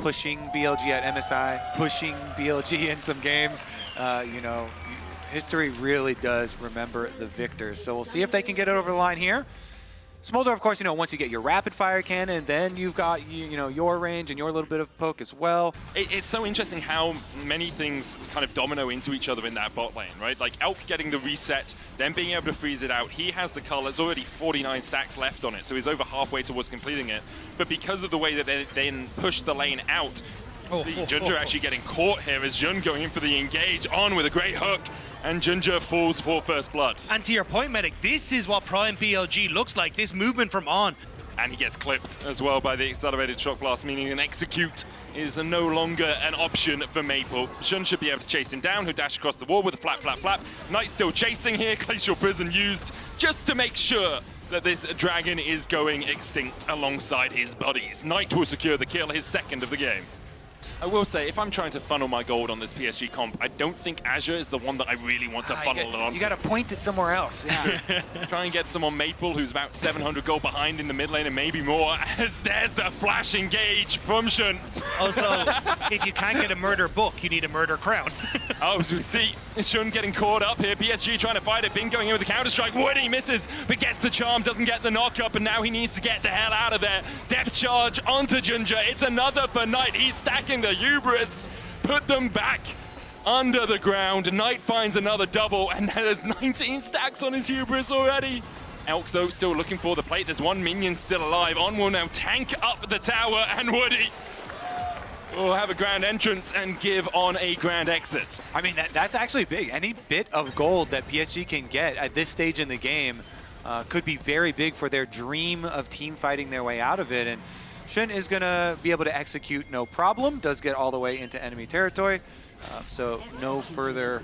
pushing BLG at MSI, pushing BLG in some games. You know, history really does remember the victors. So we'll see if they can get it over the line here. Smolder, of course, you know, once you get your rapid fire cannon, then you've got, you know, your range and your little bit of poke as well. It's so interesting how many things kind of domino into each other in that bot lane, right? Like Elk getting the reset, then being able to freeze it out. He has the cull. There's already 49 stacks left on it, so he's over halfway towards completing it. But because of the way that they then push the lane out, see Junja actually getting caught here as Jun going in for the engage on with a great hook, and Junja falls for first blood. And to your point, Medic, this is what Prime BLG looks like, this movement from On. And he gets clipped as well by the accelerated shock blast, meaning an execute is no longer an option for Maple. Jun should be able to chase him down, who dash across the wall with a flap, flap, flap. Knight still chasing here, Glacial Prison used just to make sure that this dragon is going extinct alongside his buddies. Knight will secure the kill, his second of the game. I will say, if I'm trying to funnel my gold on this PSG comp, I don't think Azure is the one that I really want to funnel it on. You got to point it somewhere else. Yeah. Try and get someone Maple, who's about 700 gold behind in the mid lane and maybe more, as there's the flash engage from Shun. Also, if you can't get a murder book, you need a murder crown. Oh, so we see Shun getting caught up here. PSG trying to fight it. Bin going in with the counter-strike. Woody misses, but gets the charm, doesn't get the knock-up, and now he needs to get the hell out of there. Depth charge onto Junja. It's another for Knight. He's stacking the hubris. Put them back under the ground. Knight finds another double, and there's 19 stacks on his hubris already. Elks, though, still looking for the plate. There's one minion still alive. On will now tank up the tower, and Woody will have a grand entrance and give On a grand exit. I mean, that's actually big. Any bit of gold that PSG can get at this stage in the game could be very big for their dream of team fighting their way out of it. And Shun is going to be able to execute no problem, does get all the way into enemy territory, so no further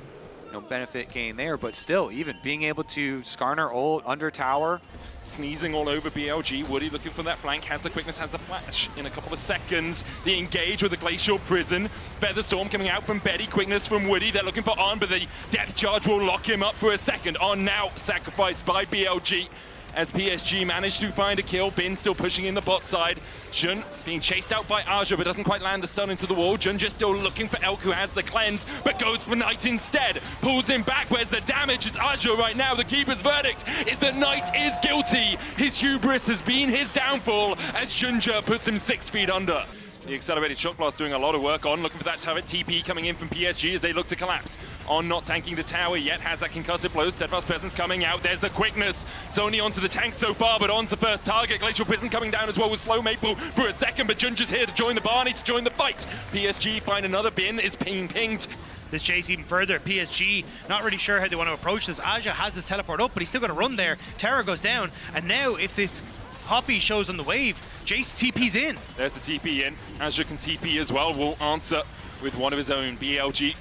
benefit gain there, but still, even being able to Skarner ult under tower. Sneezing all over BLG. Woody looking for that flank, has the quickness, has the flash in a couple of seconds. The engage with the Glacial Prison. Featherstorm coming out from Betty, quickness from Woody. They're looking for On, but the depth charge will lock him up for a second. On now, sacrificed by BLG. As PSG managed to find a kill. Bin still pushing in the bot side. Jun being chased out by Aja, but doesn't quite land the stun into the wall. Jun just still looking for Elk, who has the cleanse, but goes for Knight instead. Pulls him back. Where's the damage? It's Aja right now. The keeper's verdict is that Knight is guilty. His hubris has been his downfall as Junja puts him 6 feet under. The accelerated shock blast doing a lot of work. On looking for that turret. TP coming in from PSG as they look to collapse. On not tanking the tower yet, has that concussive blow. Steadfast presence coming out. There's the quickness. It's only onto the tank so far, but On's the first target. Glacial Prison coming down as well with Slow Maple for a second, but Junja's here to join the Barney, to join the fight. PSG find another bin, is pinged. This chase even further. PSG not really sure how they want to approach this. Aja has his teleport up, but he's still going to run there. Terror goes down, and now if this Hoppy shows on the wave, Jace TP's in. There's the TP in. Azure can TP as well. Will answer with one of his own. BLG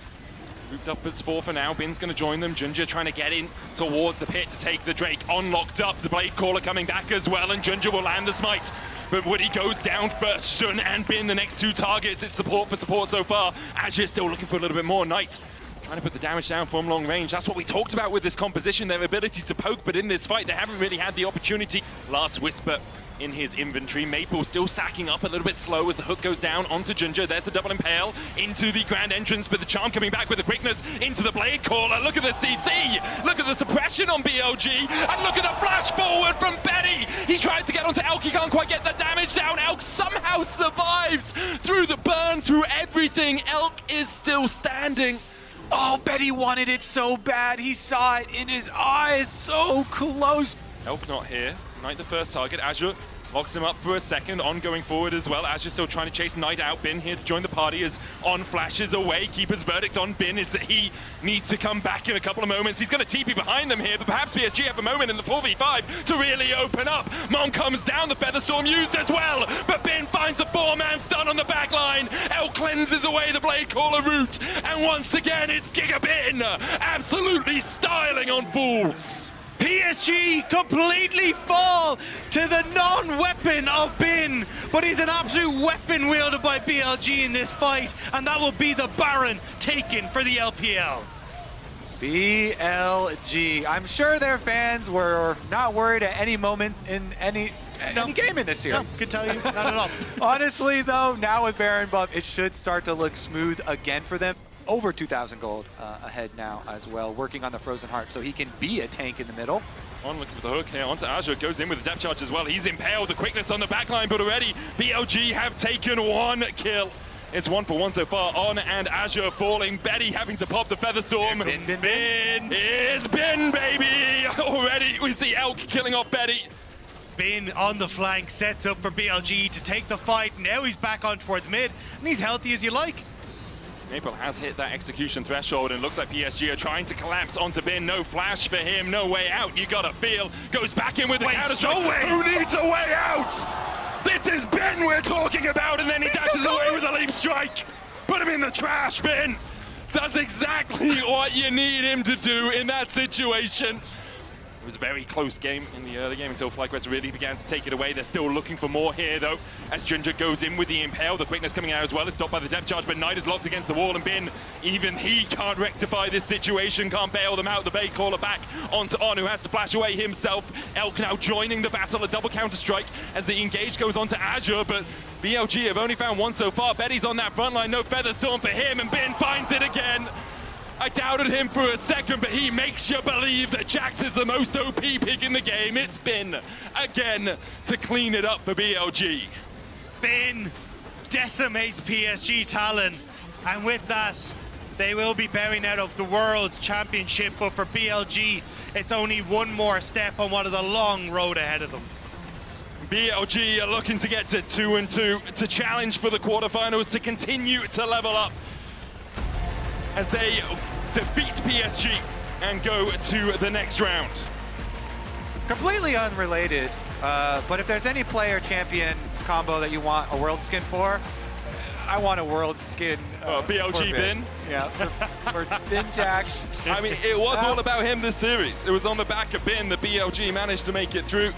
grouped up as 4 for now. Bin's going to join them. Junja trying to get in towards the pit to take the Drake. On locked up. The Blade Caller coming back as well, and Junja will land the smite. But Woody goes down first. Shun and Bin, the next 2 targets. It's support for support so far. Azure still looking for a little bit more. Knight trying to put the damage down from long range. That's what we talked about with this composition, their ability to poke, but in this fight, they haven't really had the opportunity. Last Whisper in his inventory. Maple still sacking up a little bit slow as the hook goes down onto Junja. There's the double impale into the grand entrance, but the charm coming back with the quickness into the Blade Caller. Look at the CC! Look at the suppression on BLG, and look at the flash forward from Betty! He tries to get onto Elk, he can't quite get the damage down. Elk somehow survives through the burn, through everything. Elk is still standing. Oh, Betty wanted it so bad. He saw it in his eyes, so close. Elk not here. Knight the first target. Azure locks him up for a second. On going forward as well. Azure still trying to chase Knight out. Bin here to join the party as On flashes away. Keeper's verdict on Bin is that he needs to come back in a couple of moments. He's going to TP behind them here, but perhaps PSG have a moment in the 4v5 to really open up. Mon comes down, the Featherstorm used as well, but Bin finds the 4-man stun on the back line. Elk cleanses away the Blade Caller route, and once again it's Giga Bin absolutely styling on fools. PSG completely fall to the non-weapon of Bin, but he's an absolute weapon wielded by BLG in this fight, and that will be the Baron taken for the LPL. BLG. I'm sure their fans were not worried at any moment in any any game in this No, series. could tell you, not at all. Honestly, though, now with Baron buff, it should start to look smooth again for them. Over 2,000 gold ahead now as well, working on the Frozen Heart, so he can be a tank in the middle. On looking for the hook here onto Azure, goes in with the depth charge as well. He's impaled, the quickness on the backline, but already BLG have taken 1 kill. It's 1 for 1 so far. On and Azure falling. Betty having to pop the Featherstorm. Bin. Is Bin, baby! Already we see Elk killing off Betty. Bin on the flank, sets up for BLG to take the fight. Now he's back on towards mid, and he's healthy as you like. Maple has hit that execution threshold, and looks like PSG are trying to collapse onto Bin. No flash for him, no way out. You gotta feel. Goes back in with the counter strike. no way. Who needs a way out? This is Bin we're talking about, and then he dashes away with a leap strike. Put him in the trash, Bin. Does exactly what you need him to do in that situation. It was a very close game in the early game until FlyQuest really began to take it away. They're still looking for more here, though, as Ginger goes in with the Impale. The quickness coming out as well is stopped by the depth charge, but Knight is locked against the wall, and Bin, even he can't rectify this situation, can't bail them out. The bait caller back onto On, who has to flash away himself. Elk now joining the battle, a double counter-strike as the engage goes onto Azure, but BLG have only found 1 so far. Betty's on that front line, no Featherstorm for him, and Bin finds it again. I doubted him for a second, but he makes you believe that Jax is the most OP pick in the game. It's Bin again to clean it up for BLG. Bin decimates PSG Talon, and with that, they will be bearing out of the World's Championship. But for BLG, it's only 1 more step on what is a long road ahead of them. BLG are looking to get to 2-2 to challenge for the quarterfinals, to continue to level up as they defeat PSG and go to the next round. Completely unrelated, but if there's any player champion combo that you want a world skin for, I want a world skin. BLG for Bin? Yeah, for Bin Jax. I mean, it was all about him this series. It was on the back of Bin that BLG managed to make it through.